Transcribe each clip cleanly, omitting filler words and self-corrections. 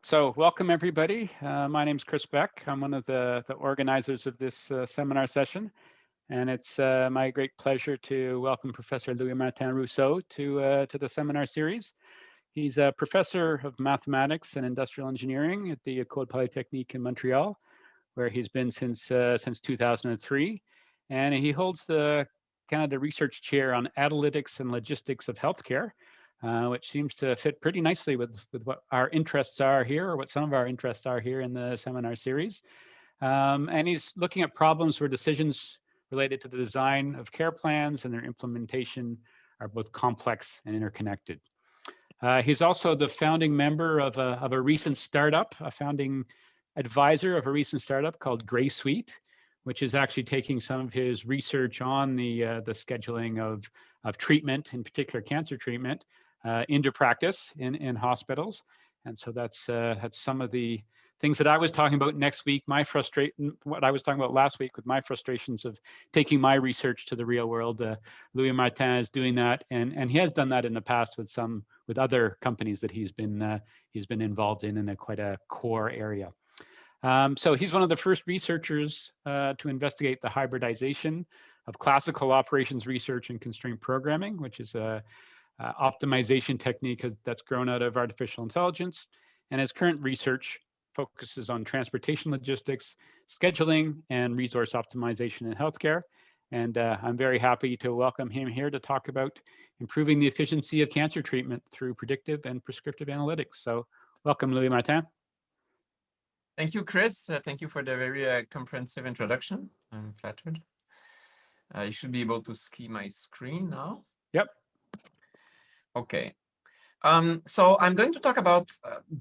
So welcome everybody. My name is Chris Beck. I'm one of the organizers of this seminar session. And it's my great pleasure to welcome Professor Louis-Martin Rousseau to the seminar series. He's a professor of mathematics and industrial engineering at the École Polytechnique in Montreal, where he's been since 2003. And he holds the research chair on analytics and logistics of healthcare, which seems to fit pretty nicely with what our interests are here, or what some of our interests are here in the seminar series. And he's looking at problems where decisions related to the design of care plans and their implementation are both complex and interconnected. He's also the founding member of a recent startup, a founding advisor of a recent startup called Gray Suite, which is actually taking some of his research on the scheduling of treatment, in particular cancer treatment, into practice in hospitals. And so that's some of the things that I was talking about next week, what I was talking about last week with my frustrations of taking my research to the real world. Louis-Martin is doing that, and he has done that in the past with other companies that he's been involved in quite a core area. So he's one of the first researchers to investigate the hybridization of classical operations research and constraint programming, which is a optimization technique that's grown out of artificial intelligence. And his current research focuses on transportation logistics, scheduling, and resource optimization in healthcare. And I'm very happy to welcome him here to talk about improving the efficiency of cancer treatment through predictive and prescriptive analytics. So welcome, Louis-Martin. Thank you, Chris. Thank you for the very comprehensive introduction. I'm flattered. You should be able to see my screen now. Yep. Okay. So I'm going to talk about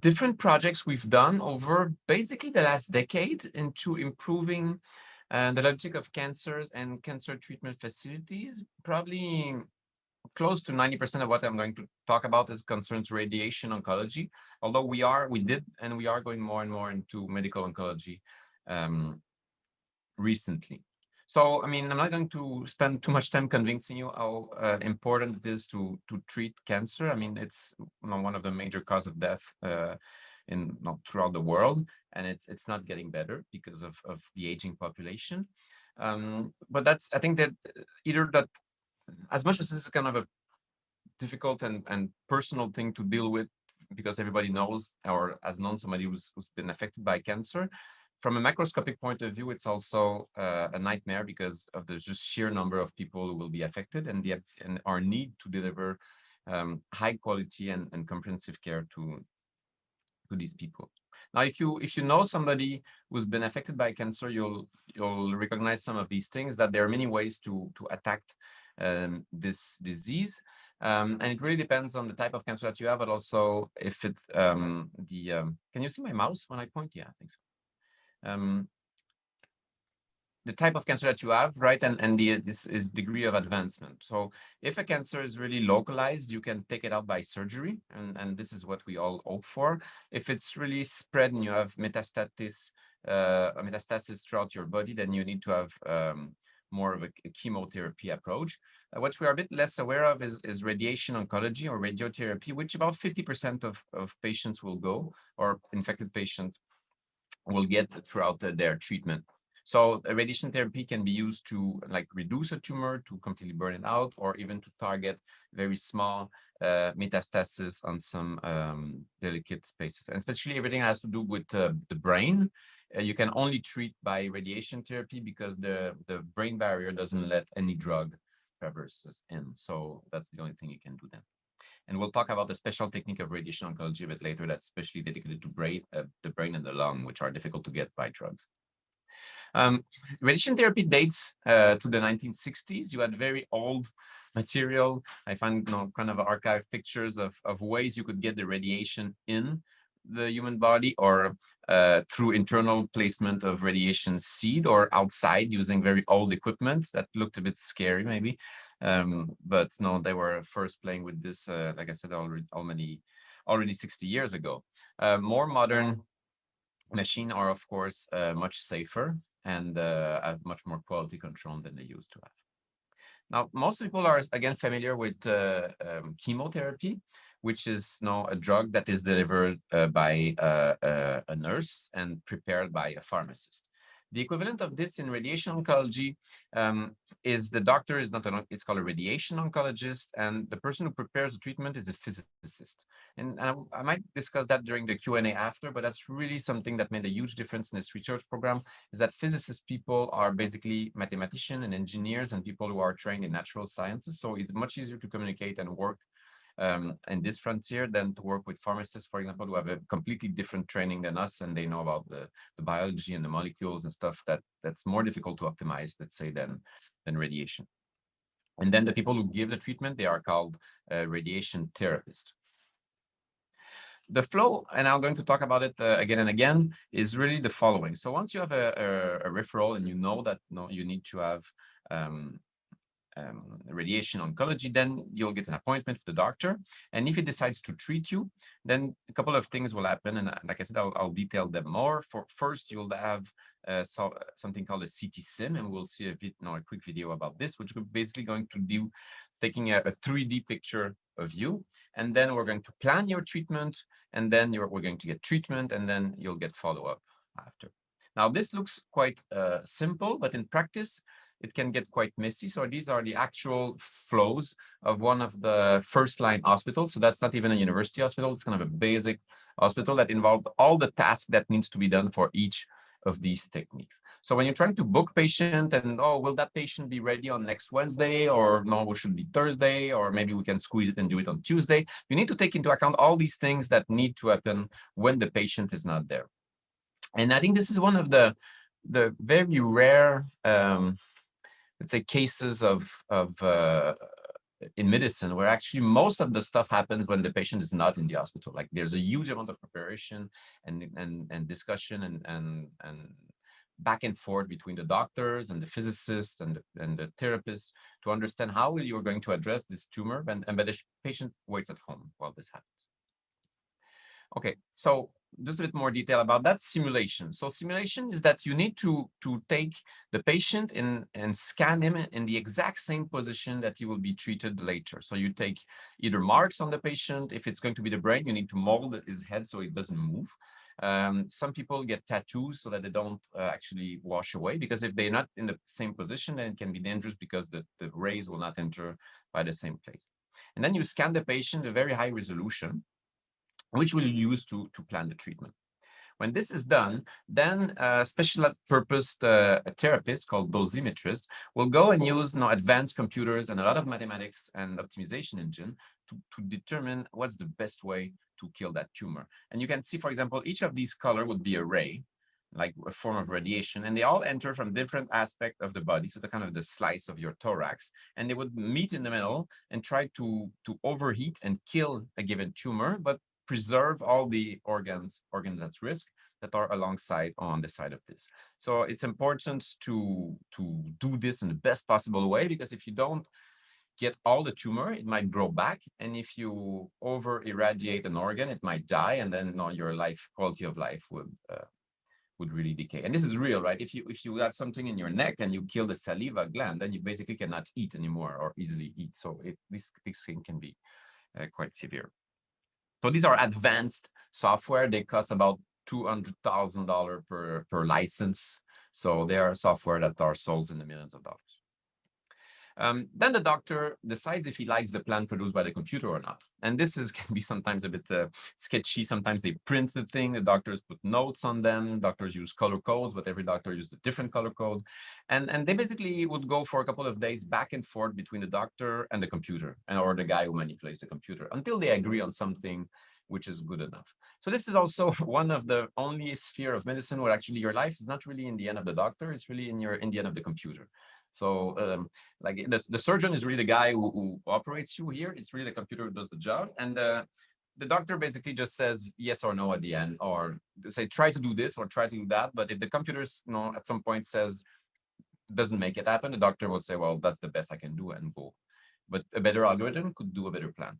different projects we've done over basically the last decade into improving the logic of cancers and cancer treatment facilities. Probably close to 90% of what I'm going to talk about is concerns radiation oncology, although we are going more and more into medical oncology recently. So, I mean, I'm not going to spend too much time convincing you how important it is to treat cancer. I mean, it's one of the major causes of death throughout the world, and it's not getting better because of the aging population. But I think that as much as this is kind of a difficult and personal thing to deal with, because everybody knows or has known somebody who's been affected by cancer, from a macroscopic point of view, it's also a nightmare because of the just sheer number of people who will be affected and our need to deliver high quality and comprehensive care to these people. Now, if you know somebody who's been affected by cancer, you'll recognize some of these things, that there are many ways to attack this disease. And it really depends on the type of cancer that you have, but also if it's can you see my mouse when I point? Yeah, I think so. The type of cancer that you have, right, and this degree of advancement. So if a cancer is really localized, you can take it out by surgery, and this is what we all hope for. If it's really spread and you have metastasis throughout your body, then you need to have more of a chemotherapy approach. What we are a bit less aware of is radiation oncology or radiotherapy, which about 50% of patients will go, or infected patients will get throughout their treatment. So radiation therapy can be used to reduce a tumor, to completely burn it out, or even to target very small metastasis on some delicate spaces. And especially everything has to do with the brain. You can only treat by radiation therapy because the brain barrier doesn't let any drug traverses in. So that's the only thing you can do then. And we'll talk about the special technique of radiation oncology a bit later that's especially dedicated to the brain and the lung, which are difficult to get by drugs. Radiation therapy dates to the 1960s. You had very old material. I found kind of archive pictures of ways you could get the radiation in the human body, or through internal placement of radiation seed, or outside using very old equipment that looked a bit scary maybe. But no, they were first playing with this, like I said, already 60 years ago. More modern machines are, of course, much safer and have much more quality control than they used to have. Now, most people are, again, familiar with chemotherapy, which is now a drug that is delivered by a nurse and prepared by a pharmacist. The equivalent of this in radiation oncology is the doctor is not an, it's called a radiation oncologist, and the person who prepares the treatment is a physicist. And I might discuss that during the Q&A after, but that's really something that made a huge difference in this research program, is that physicist people are basically mathematicians and engineers and people who are trained in natural sciences. So it's much easier to communicate and work in this frontier than to work with pharmacists, for example, who have a completely different training than us, and they know about the biology and the molecules and stuff that's more difficult to optimize, let's say, than radiation. And then the people who give the treatment, they are called radiation therapists. The flow, and I'm going to talk about it again and again, is really the following. So once you have a referral and you know that you need to have radiation oncology, then you'll get an appointment with the doctor. And if he decides to treat you, then a couple of things will happen. And like I said, I'll detail them more. First, you'll have something called a CT sim, and we'll see a quick video about this, which we're basically going to do, taking a 3D picture of you. And then we're going to plan your treatment, and then we're going to get treatment, and then you'll get follow-up after. Now, this looks quite simple, but in practice, it can get quite messy. So these are the actual flows of one of the first-line hospitals. So that's not even a university hospital. It's kind of a basic hospital that involves all the tasks that needs to be done for each of these techniques. So when you're trying to book patient and, oh, will that patient be ready on next Wednesday? Or no, it should be Thursday, or maybe we can squeeze it and do it on Tuesday. You need to take into account all these things that need to happen when the patient is not there. And I think this is one of the very rare let's say cases of in medicine where actually most of the stuff happens when the patient is not in the hospital. Like there's a huge amount of preparation and discussion and back and forth between the doctors and the physicists and the therapists to understand how you're going to address this tumor, and the patient waits at home while this happens. Okay, so just a bit more detail about that. Simulation. So simulation is that you need to take the patient and scan him in the exact same position that he will be treated later. So you take either marks on the patient. If it's going to be the brain, you need to mold his head so it doesn't move. Some people get tattoos so that they don't actually wash away, because if they're not in the same position, then it can be dangerous because the rays will not enter by the same place. And then you scan the patient at very high resolution, which we'll use to plan the treatment. When this is done, then a special purpose therapist called dosimetrist will go and use advanced computers and a lot of mathematics and optimization engine to determine what's the best way to kill that tumor. And you can see, for example, each of these colors would be a ray, like a form of radiation, and they all enter from different aspects of the body, so the kind of the slice of your thorax, and they would meet in the middle and try to overheat and kill a given tumor, but preserve all the organs at risk that are alongside on the side of this. So it's important to do this in the best possible way, because if you don't get all the tumor, it might grow back, and if you over irradiate an organ, it might die, and then your quality of life would really decay. And this is real, right? If you have something in your neck and you kill the saliva gland, then you basically cannot eat anymore or easily eat. So this thing can be quite severe. So these are advanced software. They cost about $200,000 per license. So they are software that are sold in the millions of dollars. Then the doctor decides if he likes the plan produced by the computer or not. And this can be sometimes a bit sketchy. Sometimes they print the thing. The doctors put notes on them. Doctors use color codes, but every doctor used a different color code. And they basically would go for a couple of days back and forth between the doctor and the computer, or the guy who manipulates the computer, until they agree on something which is good enough. So this is also one of the only sphere of medicine where actually your life is not really in the end of the doctor. It's really in the end of the computer. So like the surgeon is really the guy who operates you here. It's really the computer who does the job. And the doctor basically just says yes or no at the end, or say, try to do this or try to do that. But if the computer's, at some point says, doesn't make it happen, the doctor will say, well, that's the best I can do and go. But a better algorithm could do a better plan.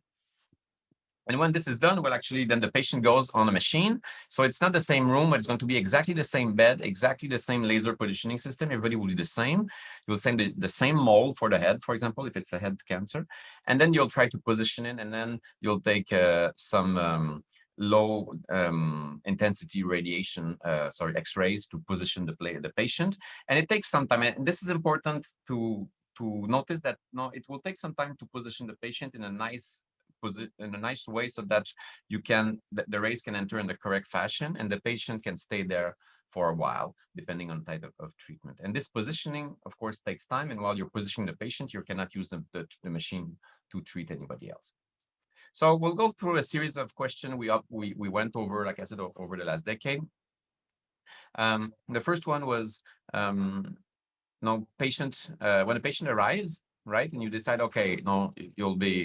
And when this is done, well, actually, then the patient goes on a machine. So it's not the same room, but it's going to be exactly the same bed, exactly the same laser positioning system. Everybody will do the same. You'll send the same mold for the head, for example, if it's a head cancer. And then you'll try to position it, and then you'll take some low intensity radiation, X-rays to position the patient. And it takes some time. And this is important to notice that it will take some time to position the patient in a nice way so that the rays can enter in the correct fashion and the patient can stay there for a while, depending on type of treatment. And this positioning, of course, takes time. And while you're positioning the patient, you cannot use the machine to treat anybody else. So we'll go through a series of questions we went over, like I said, over the last decade. The first one was, patient, when a patient arrives, right, and you decide, okay,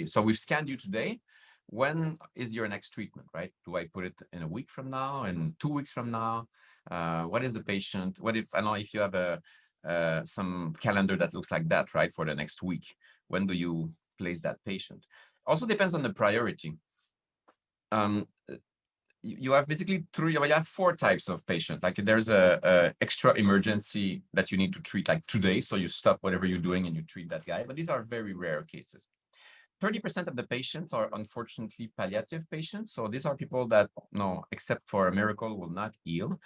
so we've scanned you today. When is your next treatment, right? Do I put it in a week from now, and 2 weeks from now? What is the patient? What if, I know if you have some calendar that looks like that, right, for the next week, when do you place that patient? Also depends on the priority. You have basically you have 4 types of patients. Like there's a extra emergency that you need to treat like today. So you stop whatever you're doing and you treat that guy. But these are very rare cases. 30% of the patients are unfortunately palliative patients. So these are people that, except for a miracle, will not heal,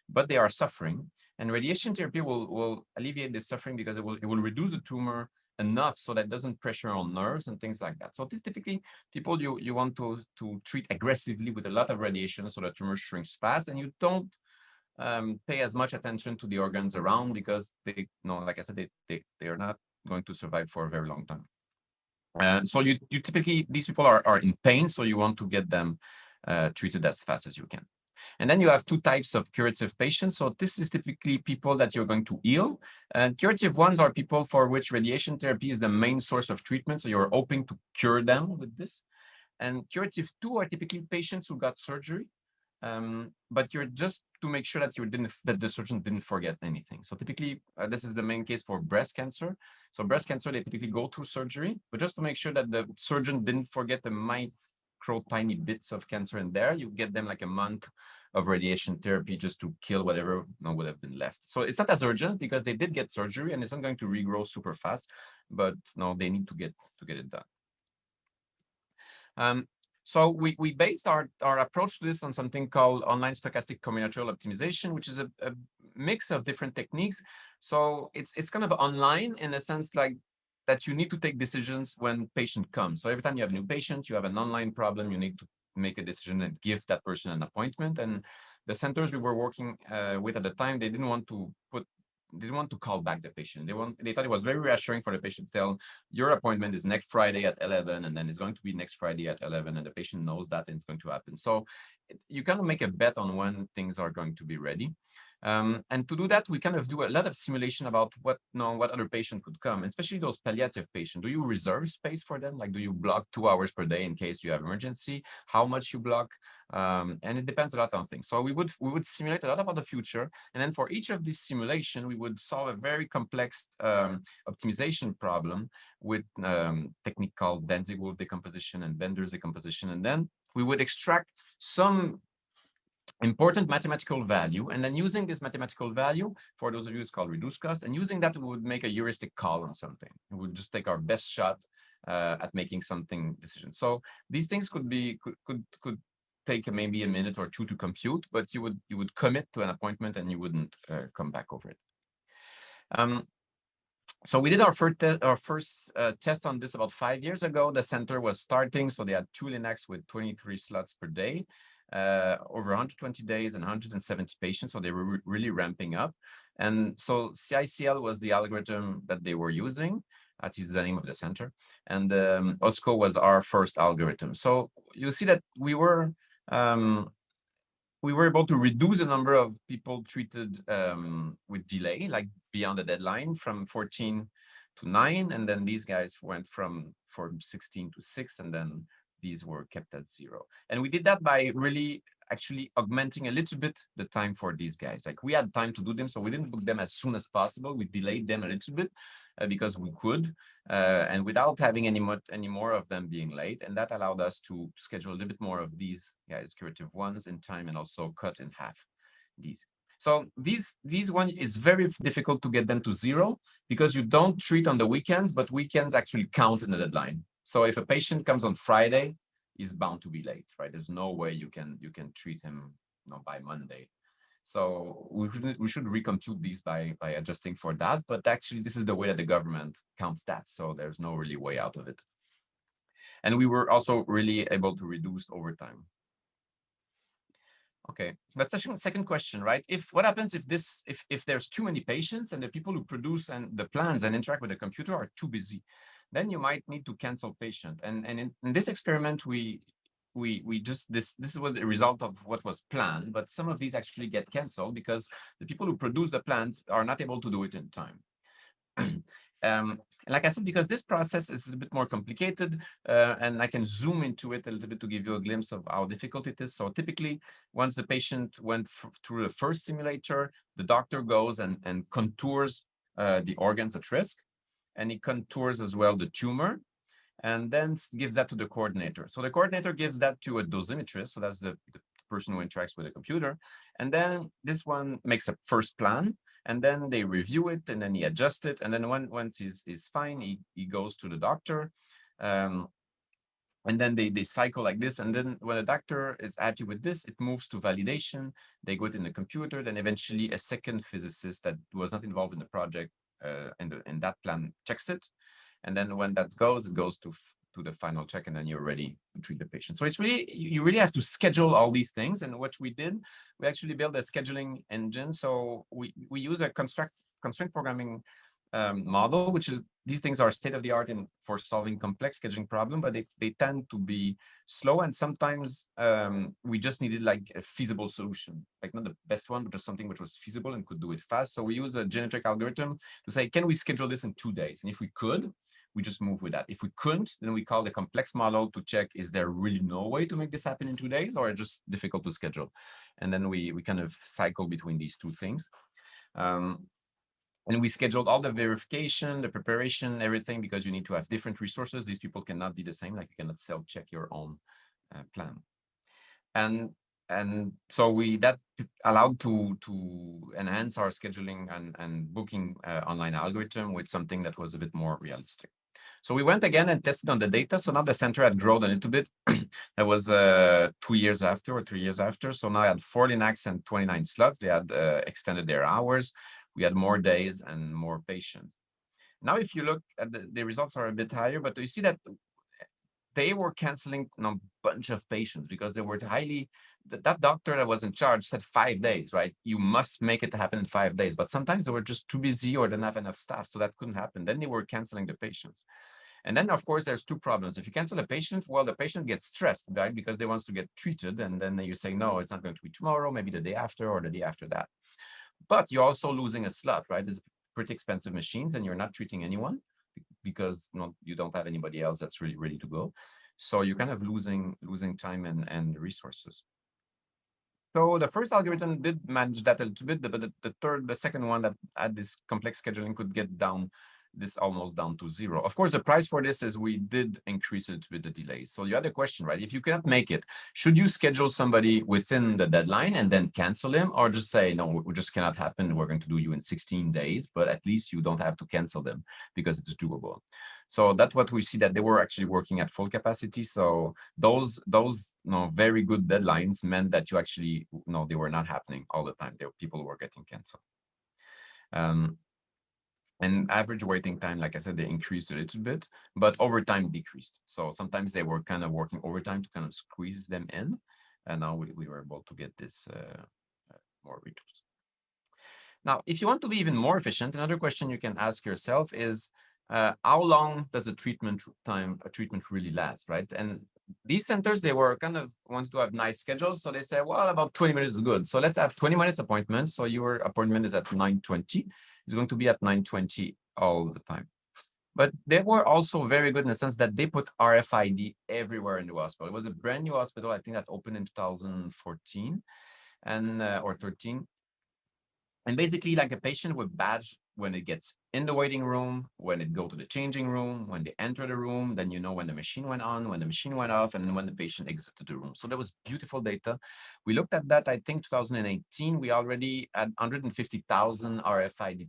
but they are suffering. And radiation therapy will alleviate this suffering because it will reduce the tumor enough so that it doesn't pressure on nerves and things like that. So this typically people you want to treat aggressively with a lot of radiation so the tumor shrinks fast, and you don't pay as much attention to the organs around because they, like I said, they are not going to survive for a very long time. So you typically, these people are in pain, so you want to get them treated as fast as you can. And then you have 2 types of curative patients. So this is typically people that you're going to heal. And curative ones are people for which radiation therapy is the main source of treatment. So you're hoping to cure them with this. And curative 2 are typically patients who got surgery, but you're just to make sure that the surgeon didn't forget anything. So typically, this is the main case for breast cancer. So breast cancer, they typically go through surgery, but just to make sure that the surgeon didn't forget the tiny bits of cancer in there, you get them like a month of radiation therapy just to kill whatever would have been left. So it's not as urgent because they did get surgery and it's not going to regrow super fast, but they need to get it done. So we based our approach to this on something called online stochastic combinatorial optimization, which is a mix of different techniques. So it's kind of online in a sense like that you need to take decisions when patient comes. So every time you have a new patient, you have an online problem, you need to make a decision and give that person an appointment. And the centers we were working with at the time, they didn't want to call back the patient. They thought it was very reassuring for the patient to tell, your appointment is next Friday at 11, and then it's going to be next Friday at 11, and the patient knows that and it's going to happen. So you kind of make a bet on when things are going to be ready. And to do that, we kind of do a lot of simulation about what other patient could come, especially those palliative patients. Do you reserve space for them? Like, do you block 2 hours per day in case you have emergency? How much you block? And it depends a lot on things. So we would simulate a lot about the future. And then for each of these simulation, we would solve a very complex optimization problem with technique called Danzig-Wolf decomposition and Bender's decomposition. And then we would extract some important mathematical value, and then using this mathematical value, for those of you, it's called reduced cost, and using that, we would make a heuristic call on something. We would just take our best shot at making something decision. So these things could take maybe a minute or 2 to compute, but you would commit to an appointment and you wouldn't come back over it. So we did our first test on this about 5 years ago. The center was starting, so they had 2 LINACs with 23 slots per day, over 120 days and 170 patients. So they were really ramping up. And so CICL was the algorithm that they were using. That is the name of the center. And OSCO was our first algorithm. So you see that we were able to reduce the number of people treated with delay, like beyond the deadline, from 14 to 9. And then these guys went from 16 to 6, and then these were kept at 0. And we did that by really actually augmenting a little bit the time for these guys. Like we had time to do them, so we didn't book them as soon as possible. We delayed them a little bit because we could, and without having any more of them being late. And that allowed us to schedule a little bit more of these guys, curative ones, in time, and also cut in half these. So these one is very difficult to get them to zero because you don't treat on the weekends, but weekends actually count in the deadline. So if a patient comes on Friday, he's bound to be late, right? There's no way you can treat him, by Monday. So we should recompute these by adjusting for that. But actually, this is the way that the government counts that. So there's no really way out of it. And we were also really able to reduce overtime. Okay, that's the second question, right? What happens if there's too many patients and the people who produce and the plans and interact with the computer are too busy? Then you might need to cancel patient. And in this experiment, we just this was the result of what was planned, but some of these actually get canceled because the people who produce the plans are not able to do it in time. Like I said, because this process is a bit more complicated, and I can zoom into it a little bit to give you a glimpse of how difficult it is. So typically, once the patient went through the first simulator, the doctor goes and contours the organs at risk, and he contours as well the tumor, and then gives that to the coordinator. So the coordinator gives that to a dosimetrist, so that's the person who interacts with the computer, and then this one makes a first plan, and then they review it, and then he adjusts it, and then once he's fine, he goes to the doctor, and then they cycle like this, and then when the doctor is happy with this, it moves to validation. They go it in the computer, then eventually a second physicist that was not involved in the project in that plan checks it, and then when that goes, it goes to the final check, and then you're ready to treat the patient. So it's really, you really have to schedule all these things. And what we did, we actually built a scheduling engine. So we use a constraint programming model, which is, these things are state of the art for solving complex scheduling problem, but they tend to be slow. And sometimes we just needed like a feasible solution, like not the best one, but just something which was feasible and could do it fast. So we use a genetic algorithm to say, can we schedule this in 2 days? And if we could, we just move with that. If we couldn't, then we call the complex model to check, is there really no way to make this happen in 2 days, or it's just difficult to schedule? And then we kind of cycle between these two things. And we scheduled all the verification, the preparation, everything, because you need to have different resources. These people cannot be the same, like you cannot self-check your own plan. And so that allowed to enhance our scheduling and booking online algorithm with something that was a bit more realistic. So we went again and tested on the data. So now the center had grown a little bit. That was 2 years after or 3 years after. So now I had 4 LINACs and 29 slots. They had extended their hours. We had more days and more patients. Now, if you look at the results are a bit higher, but you see that they were canceling a bunch of patients because they were that doctor that was in charge said 5 days, right? You must make it happen in 5 days. But sometimes they were just too busy or didn't have enough staff, so that couldn't happen. Then they were canceling the patients. And then, of course, there's two problems. If you cancel a patient, well, the patient gets stressed, right? Because they want to get treated. And then you say, no, it's not going to be tomorrow, maybe the day after or the day after that. But you're also losing a slot, right? It's pretty expensive machines, and you're not treating anyone because you don't have anybody else that's really ready to go. So you're kind of losing time and resources. So the first algorithm did manage that a little bit, but the second one that had this complex scheduling could get this almost down to zero. Of course, the price for this is we did increase it with the delays. So you had a question, right? If you cannot make it, should you schedule somebody within the deadline and then cancel him, or just say, no, it just cannot happen. We're going to do you in 16 days, but at least you don't have to cancel them because it's doable. So that's what we see, that they were actually working at full capacity. So those very good deadlines meant that you actually, they were not happening all the time. People were getting canceled. And average waiting time, like I said, they increased a little bit, but overtime decreased. So sometimes they were kind of working overtime to kind of squeeze them in. And now we were able to get this more reduced. Now, if you want to be even more efficient, another question you can ask yourself is, how long does a treatment really last, right? And these centers, they were kind of wanted to have nice schedules. So they say, well, about 20 minutes is good. So let's have 20 minutes appointment. So your appointment is at 9:20. It's going to be at 9:20 all the time. But they were also very good in the sense that they put RFID everywhere in the hospital. It was a brand new hospital, I think, that opened in 2014 and or 13. And basically, like a patient would badge when it gets in the waiting room, when it go to the changing room, when they enter the room, then you know when the machine went on, when the machine went off, and when the patient exited the room. So that was beautiful data. We looked at that, I think 2018, we already had 150,000 RFID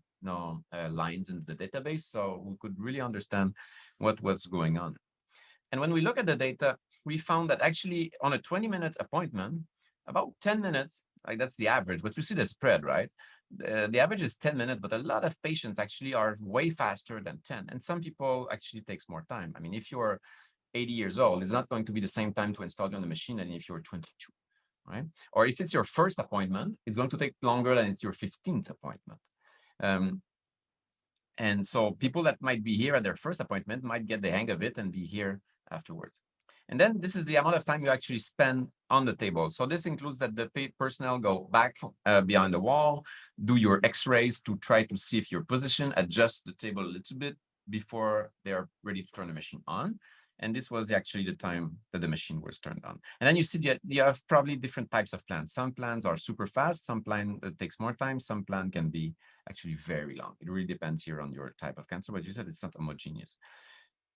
lines in the database. So we could really understand what was going on. And when we look at the data, we found that actually on a 20-minute appointment, about 10 minutes, like that's the average, but you see the spread, right? The average is 10 minutes, but a lot of patients actually are way faster than 10. And some people actually takes more time. I mean, if you're 80 years old, it's not going to be the same time to install you on the machine than if you're 22, right? Or if it's your first appointment, it's going to take longer than it's your 15th appointment. And so people that might be here at their first appointment might get the hang of it and be here afterwards. And then this is the amount of time you actually spend on the table. So this includes that the personnel go back behind the wall, do your x-rays to try to see if your position, adjust the table a little bit before they are ready to turn the machine on. And this was actually the time that the machine was turned on. And then you see that you have probably different types of plans. Some plans are super fast, some plan that takes more time, some plan can be actually very long. It really depends here on your type of cancer, but you said it's not homogeneous.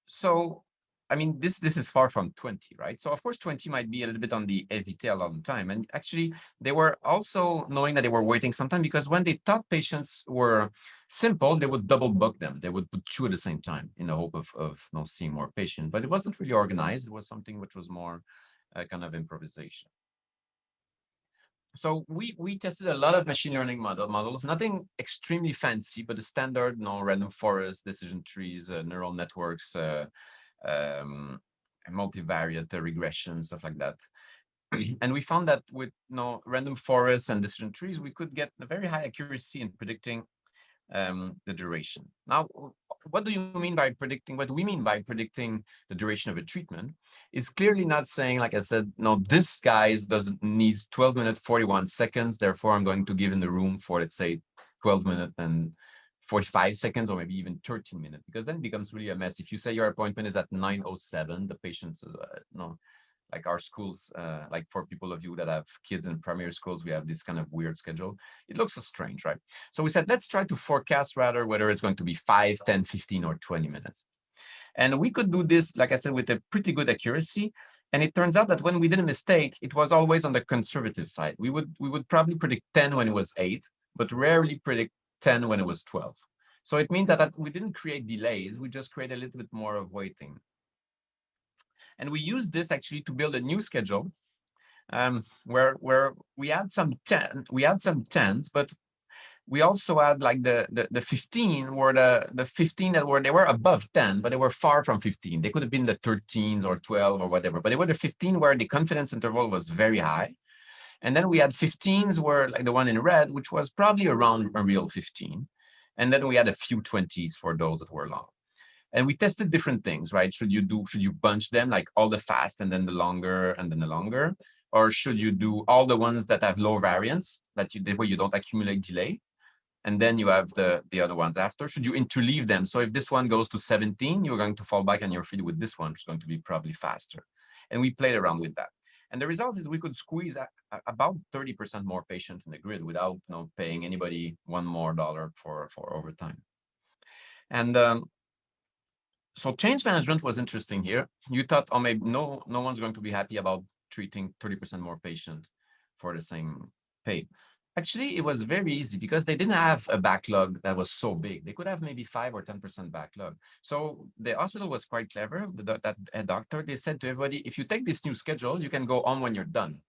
So, I mean, this is far from 20, right? So of course, 20 might be a little bit on the heavy tail all the time. And actually, they were also knowing that they were waiting some time because when they thought patients were simple, they would double book them. They would put two at the same time in the hope of seeing more patients. But it wasn't really organized. It was something which was more kind of improvisation. So we tested a lot of machine learning models, nothing extremely fancy, but the standard, random forest, decision trees, neural networks, multivariate regression, stuff like that. And we found that with random forests and decision trees, we could get a very high accuracy in predicting the duration. Now, what do you mean by predicting? What do we mean by predicting the duration of a treatment? Is clearly not saying, like I said, no, this guy doesn't needs 12 minutes, 41 seconds. Therefore, I'm going to give in the room for, let's say, 12 minutes and 45 seconds, or maybe even 13 minutes, because then it becomes really a mess. If you say your appointment is at 9:07, the patient's like our schools, like for people of you that have kids in primary schools, we have this kind of weird schedule. It looks so strange, right? So we said, let's try to forecast rather whether it's going to be 5, 10, 15, or 20 minutes. And we could do this, like I said, with a pretty good accuracy. And it turns out that when we did a mistake, it was always on the conservative side. We would probably predict 10 when it was 8, but rarely predict 10 when it was 12. So it means that we didn't create delays, we just create a little bit more of waiting. And we used this actually to build a new schedule where we had some 10s, but we also had like the 15 were the 15 that they were above 10, but they were far from 15. They could have been the 13s or 12 or whatever, but they were the 15 where the confidence interval was very high. And then we had 15s where like the one in red, which was probably around a real 15. And then we had a few 20s for those that were long. And we tested different things, right? Should you bunch them like all the fast and then the longer and then the longer? Or should you do all the ones that have low variance where you don't accumulate delay? And then you have the other ones after. Should you interleave them? So if this one goes to 17, you're going to fall back on your feet with this one, which is going to be probably faster. And we played around with that. And the result is we could squeeze about 30% more patients in the grid without paying anybody $1 more for overtime. And so change management was interesting here. You thought, oh, maybe no one's going to be happy about treating 30% more patients for the same pay. Actually, it was very easy because they didn't have a backlog that was so big. They could have maybe 5 or 10% backlog. So the hospital was quite clever. That doctor, they said to everybody, if you take this new schedule, you can go on when you're done.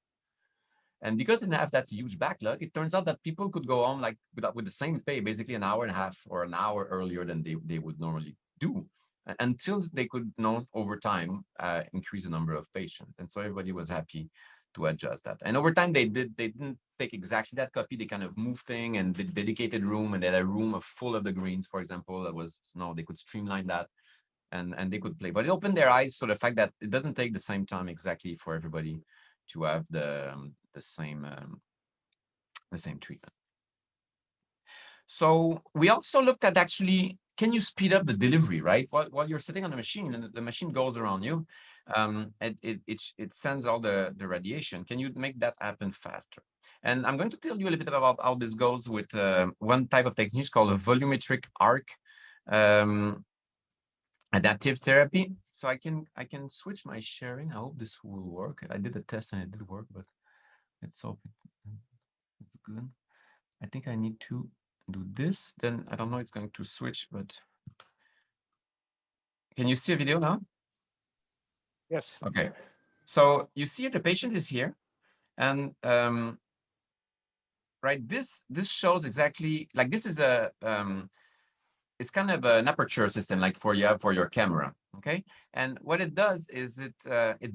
And because they didn't have that huge backlog, it turns out that people could go on like with the same pay, basically an hour and a half or an hour earlier than they would normally do, until they could over time increase the number of patients. And so everybody was happy to adjust that. And over time, they didn't take exactly that copy. They kind of moved thing and the dedicated room, and they had a room full of the greens, for example, that was they could streamline that and they could play. But it opened their eyes to the fact that it doesn't take the same time exactly for everybody to have the same treatment. So we also looked at actually can you speed up the delivery, right? While you're sitting on the machine and the machine goes around you, it sends all the radiation. Can you make that happen faster? And I'm going to tell you a little bit about how this goes with one type of technique called a volumetric arc adaptive therapy. So I can switch my sharing. I hope this will work. I did a test and it did work, but let's hope it's good. I think I need to do this. Then I don't know, it's going to switch, but can you see a video now? Yes. Okay. So you see the patient is here, and right, this shows exactly like this is a it's kind of an aperture system like for your camera, okay? And what it does is it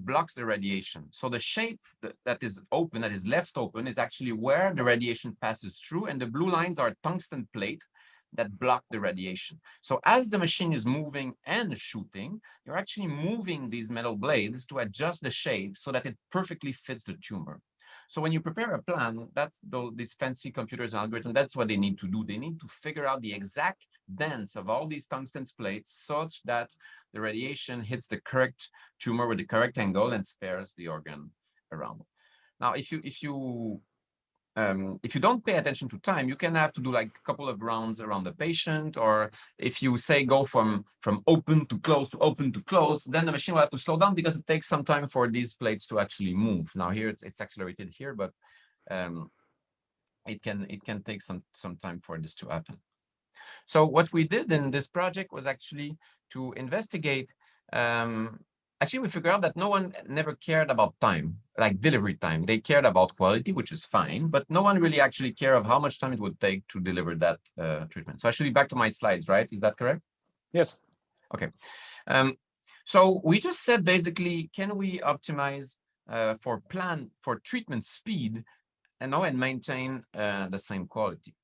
blocks the radiation. So the shape that is open, that is left open, is actually where the radiation passes through, and the blue lines are tungsten plate that block the radiation. So as the machine is moving and shooting, you're actually moving these metal blades to adjust the shape so that it perfectly fits the tumor. So when you prepare a plan, that's these fancy computers and algorithms, that's what they need to do. They need to figure out the exact dense of all these tungsten plates such that the radiation hits the correct tumor with the correct angle and spares the organ around. Now, if you don't pay attention to time, you can have to do like a couple of rounds around the patient, or if you say go from open to close to open to close, then the machine will have to slow down because it takes some time for these plates to actually move. Now here it's accelerated here, but it can take some time for this to happen. So what we did in this project was actually to investigate. Actually, we figured out that no one never cared about time, like delivery time. They cared about quality, which is fine, but no one really actually cared of how much time it would take to deliver that treatment. So actually, back to my slides, right? Is that correct? Yes. Okay. So we just said basically, can we optimize for treatment speed and maintain the same quality?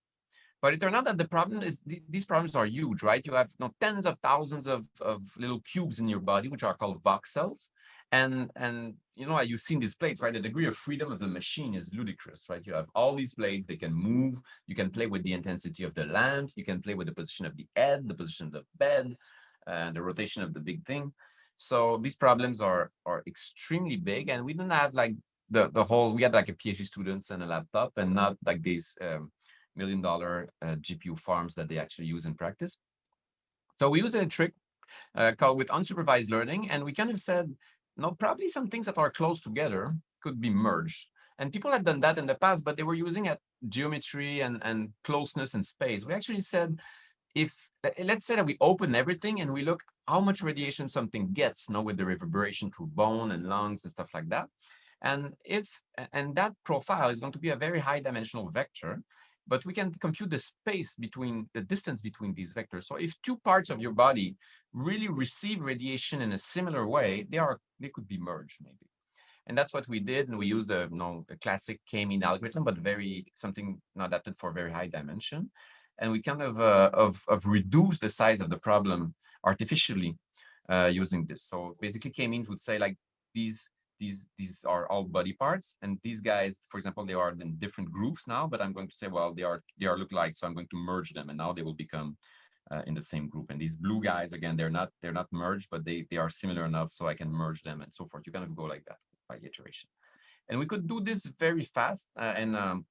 But it turned out that the problem is these problems are huge, right? You have tens of thousands of little cubes in your body, which are called voxels. And you've seen these plates, right? The degree of freedom of the machine is ludicrous, right? You have all these plates, they can move. You can play with the intensity of the lamp. You can play with the position of the head, the position of the bed, the rotation of the big thing. So these problems are extremely big. And we didn't have like the whole, we had like a PhD students and a laptop and not like these $1 million GPU farms that they actually use in practice. So we used a trick called with unsupervised learning, and we kind of said, no, probably some things that are close together could be merged. And people had done that in the past, but they were using geometry and closeness and space. We actually said, let's say that we open everything and we look how much radiation something gets, with the reverberation through bone and lungs and stuff like that. And that profile is going to be a very high dimensional vector, but we can compute the space between the distance between these vectors. So if two parts of your body really receive radiation in a similar way, they could be merged maybe. And that's what we did. And we used a classic K-mean algorithm, but something adapted for very high dimension. And we kind of reduced the size of the problem artificially using this. So basically K-means would say like these are all body parts, and these guys, for example, they are in different groups now, but I'm going to say, well, they are look-alike, so I'm going to merge them, and now they will become in the same group. And these blue guys, again, they're not merged, but they are similar enough, so I can merge them and so forth. You kind of go like that by iteration. And we could do this very fast, and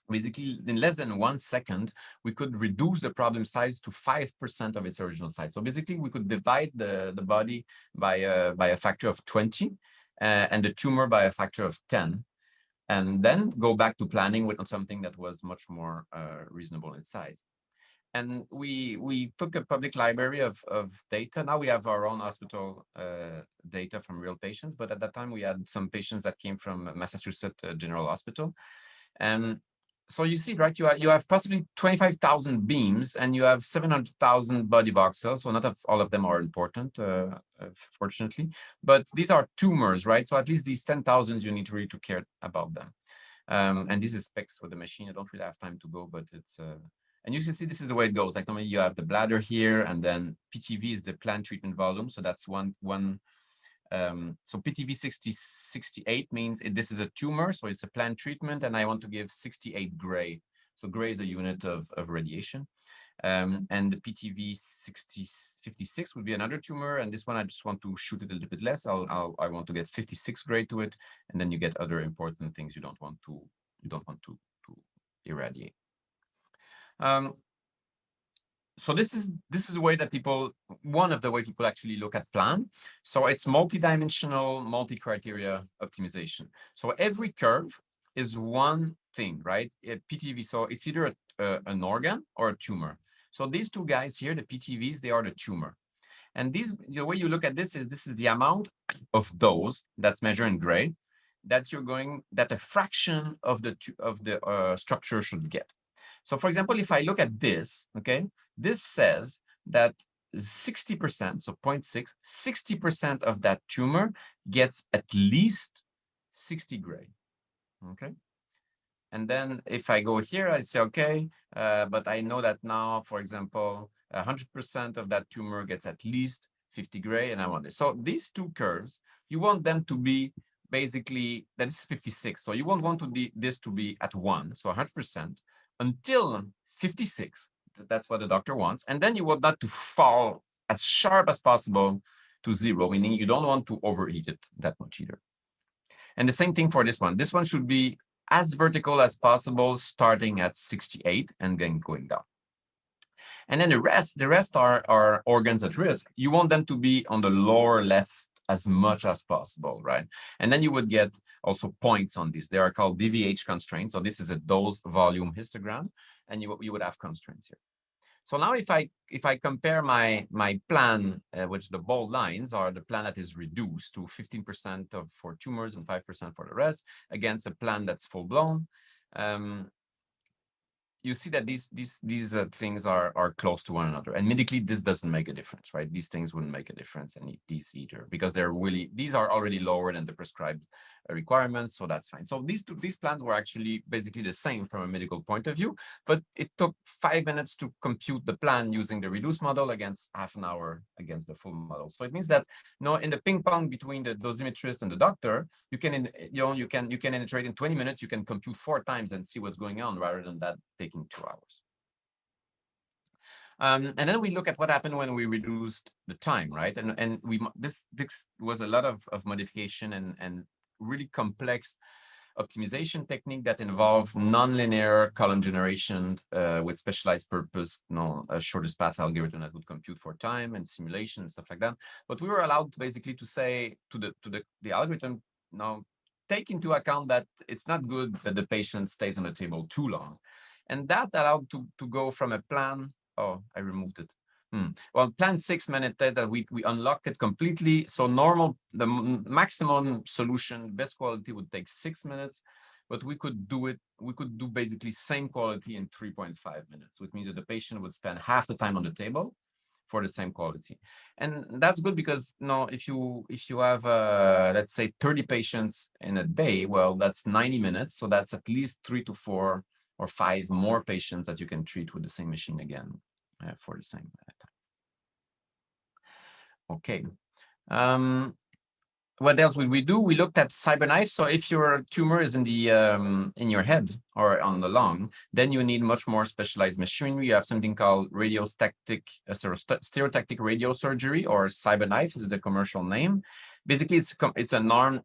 basically in less than 1 second, we could reduce the problem size to 5% of its original size. So basically we could divide the body by a factor of 20, and the tumor by a factor of 10, and then go back to planning with something that was much more reasonable in size. And we took a public library of data. Now we have our own hospital data from real patients, but at that time we had some patients that came from Massachusetts General Hospital. And so you see, right, you have possibly 25,000 beams and you have 700,000 body voxels. So not all of them are important, fortunately, but these are tumors, right? So at least these 10,000, you need really to care about them. And this is specs for the machine. I don't really have time to go, but it's, and you can see this is the way it goes. Like normally you have the bladder here, and then PTV is the planned treatment volume. So that's one. So PTV 68 means this is a tumor, so it's a planned treatment, and I want to give 68 gray. So gray is a unit of radiation. And the PTV 56 would be another tumor. And this one, I just want to shoot it a little bit less. I want to get 56 gray to it. And then you get other important things you don't want to irradiate. So this is a way that one of the way people actually look at plan. So it's multi-dimensional, multi-criteria optimization. So every curve is one thing, right? A PTV, so it's either an organ or a tumor. So these two guys here, the PTVs, they are the tumor. And the way you look at this is the amount of dose that's measured in gray that a fraction of the structure should get. So for example, if I look at this, okay, this says that 60%, so 0.6, 60% of that tumor gets at least 60 gray, okay? And then if I go here, I say, okay, but I know that now, for example, 100% of that tumor gets at least 50 gray, and I want this. So these two curves, you want them to be basically, that is 56. So you won't want this to be at 1, so 100%, until 56. That's what the doctor wants. And then you want that to fall as sharp as possible to 0, meaning you don't want to overheat it that much either. And the same thing for this one. This one should be as vertical as possible, starting at 68 and then going down. And then the rest are organs at risk. You want them to be on the lower left as much as possible, right? And then you would get also points on these. They are called DVH constraints. So this is a dose volume histogram, and you would have constraints here. So now if I compare my plan, which the bold lines are the plan that is reduced to 15% for tumors and 5% for the rest, against a plan that's full blown, you see that these things are close to one another. And medically, this doesn't make a difference, right? These things wouldn't make a difference, and these either, because these are already lower than the prescribed requirements, so that's fine. So these plans were actually basically the same from a medical point of view, but it took 5 minutes to compute the plan using the reduced model against half an hour against the full model. So it means that in the ping pong between the dosimetrist and the doctor, you can iterate in 20 minutes. You can compute 4 times and see what's going on, rather than that taking 2 hours. And then we look at what happened when we reduced the time, right? And this was a lot of modification and really complex optimization technique that involved nonlinear column generation with specialized purpose, shortest path algorithm that would compute for time and simulation and stuff like that. But we were allowed basically to say to the algorithm, now take into account that it's not good that the patient stays on the table too long. And that allowed to go from a plan. Oh, I removed it. Well, plan 6 minutes that we unlocked it completely. So the maximum solution, best quality would take 6 minutes, but we could do basically same quality in 3.5 minutes, which means that the patient would spend half the time on the table for the same quality. And that's good because if you have let's say 30 patients in a day, well, that's 90 minutes. So that's at least 3 to 4 or 5 more patients that you can treat with the same machine again for the same time. Okay. What else would we do? We looked at Cyberknife. So if your tumor is in the in your head or on the lung, then you need much more specialized machinery. You have something called stereotactic radiosurgery, or Cyberknife is the commercial name. Basically, it's an arm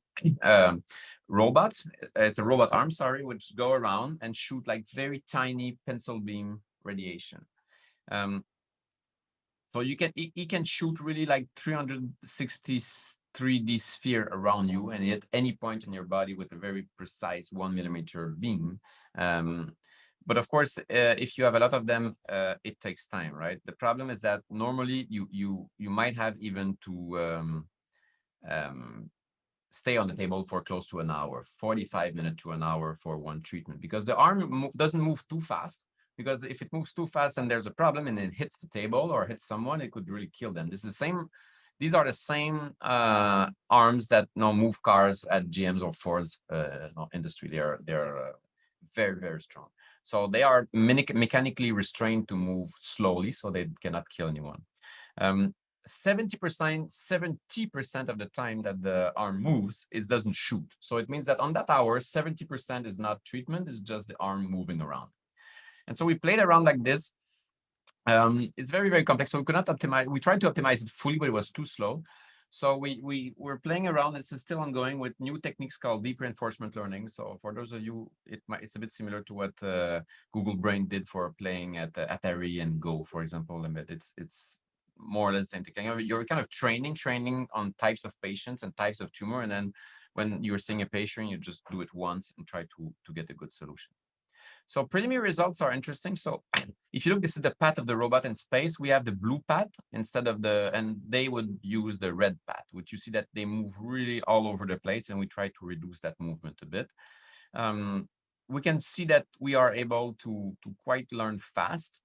robot. It's a robot arm, sorry, which go around and shoot like very tiny pencil beam radiation. So he can shoot really like 360 3D sphere around you and hit any point in your body with a very precise 1 millimeter beam. But of course, if you have a lot of them, it takes time, right? The problem is that normally you might have even to stay on the table for close to an hour, 45 minutes to an hour for one treatment, because the arm doesn't move too fast. Because if it moves too fast and there's a problem and it hits the table or hits someone, it could really kill them. These are the same arms that move cars at GM's or Ford's industry. They're very, very strong. So they are mechanically restrained to move slowly, so they cannot kill anyone. 70% of the time that the arm moves, it doesn't shoot. So it means that on that hour, 70% is not treatment, it's just the arm moving around. And so we played around like this It's very, very complex. So we could not optimize. We tried to optimize it fully, but it was too slow. So we were playing around. This is still ongoing with new techniques called deep reinforcement learning. So for those of you, it's a bit similar to what Google Brain did for playing at Atari and Go, for example. And it's more or less the same thing. You're kind of training on types of patients and types of tumor, and then when you're seeing a patient, you just do it once and try to get a good solution. So preliminary results are interesting. So if you look, this is the path of the robot in space. We have the blue path instead of and they would use the red path, which you see that they move really all over the place, and we try to reduce that movement a bit. We can see that we are able to quite learn fast.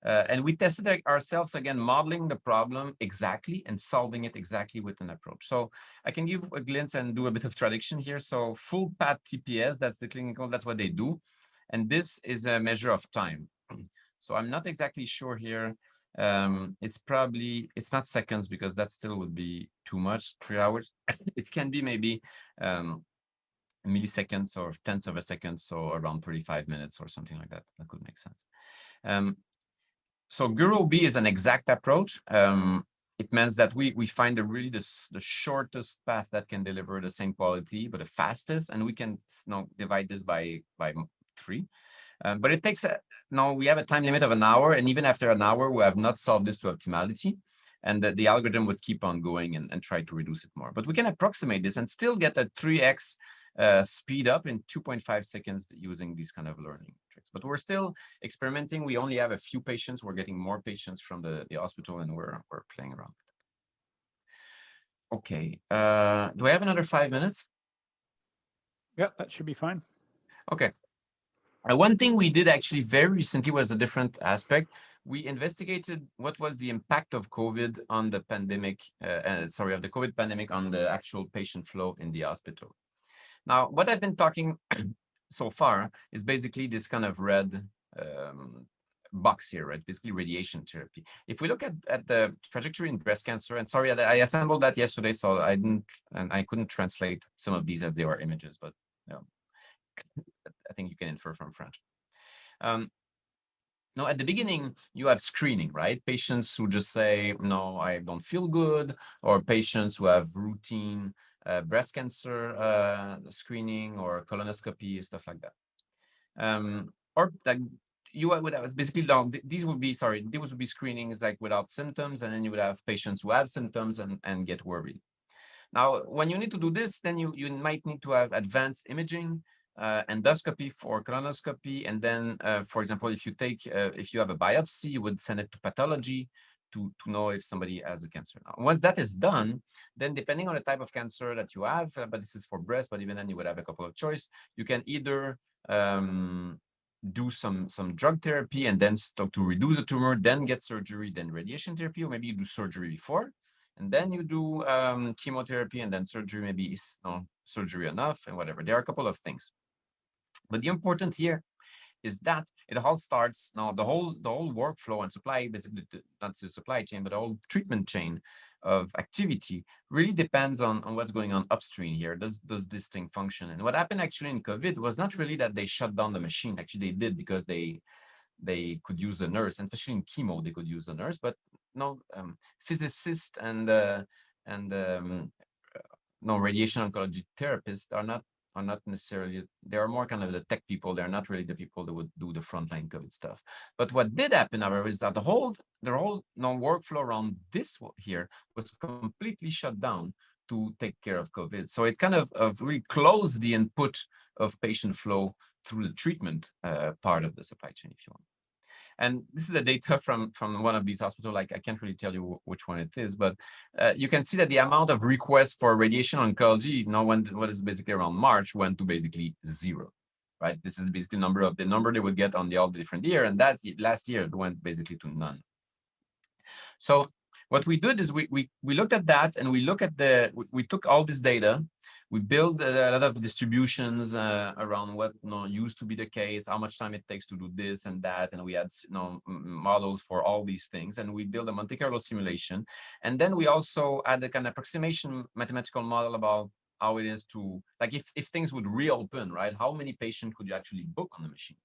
And we tested ourselves again, modeling the problem exactly and solving it exactly with an approach. So I can give a glimpse and do a bit of traduction here. So full path TPS, that's the clinical, that's what they do. And this is a measure of time. So I'm not exactly sure here. It's not seconds, because that still would be too much, 3 hours. It can be maybe milliseconds or tenths of a second, so around 35 minutes or something like that. That could make sense. So Guru B is an exact approach. It means that we find really the shortest path that can deliver the same quality, but the fastest, and we can divide this by 3. But it takes now we have a time limit of an hour, and even after an hour, we have not solved this to optimality, and the algorithm would keep on going and try to reduce it more. But we can approximate this and still get a 3x speed up in 2.5 seconds using these kind of learning tricks. But we're still experimenting. We only have a few patients. We're getting more patients from the hospital, and we're playing around with it. Okay. Do I have another 5 minutes? Yeah, that should be fine. Okay. One thing we did actually very recently was a different aspect. We investigated what was the impact of COVID on the pandemic, of the COVID pandemic on the actual patient flow in the hospital. Now, what I've been talking so far is basically this kind of red box here, right? Basically radiation therapy. If we look at the trajectory in breast cancer, and sorry, I assembled that yesterday, so I couldn't translate some of these as they were images, but I think you can infer from French. Now, at the beginning, you have screening, right? Patients who just say, no, I don't feel good, or patients who have routine breast cancer screening or colonoscopy, stuff like that. Or like you would have basically these would be screenings like without symptoms, and then you would have patients who have symptoms and get worried. Now, when you need to do this, then you might need to have advanced imaging, endoscopy for colonoscopy, and then, for example, if you have a biopsy, you would send it to pathology to know if somebody has a cancer. Now, once that is done, then depending on the type of cancer that you have, but this is for breast, but even then you would have a couple of choice. You can either do some drug therapy and then start to reduce the tumor, then get surgery, then radiation therapy, or maybe you do surgery before, and then you do chemotherapy, and then surgery. Maybe is surgery enough, and whatever. There are a couple of things. But the important here is that it all starts now. The whole workflow and supply, basically, not the supply chain, but the whole treatment chain of activity really depends on what's going on upstream here. Does this thing function? And what happened actually in COVID was not really that they shut down the machine. Actually, they did, because they could use the nurse, and especially in chemo, they could use the nurse. But no, physicists and radiation oncology therapists are not necessarily, they are more kind of the tech people. They're not really the people that would do the frontline COVID stuff. But what did happen, however, is that the whole workflow around this here was completely shut down to take care of COVID. So it kind of really closed the input of patient flow through the treatment part of the supply chain, if you want. And this is the data from one of these hospitals. Like, I can't really tell you which one it is, but you can see that the amount of requests for radiation oncology, what is basically around March, went to basically 0, right? This is basically the number they would get on all the different year, and that last year it went basically to none. So what we did is we looked at that, and we took all this data. We built a lot of distributions around what used to be the case, how much time it takes to do this and that, and we had models for all these things, and we built a Monte Carlo simulation, and then we also had a kind of approximation mathematical model about how it is to, like, if things would reopen, right? How many patients could you actually book on the machine?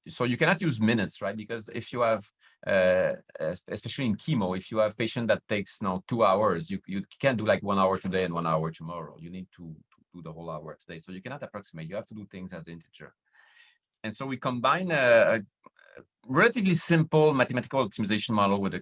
so you cannot use minutes, right? Because if you have, especially in chemo, if you have patient that takes now 2 hours, you can't do like 1 hour today and 1 hour tomorrow. You need to do the whole hour today. So you cannot approximate. You have to do things as integer. And so we combine a relatively simple mathematical optimization model with a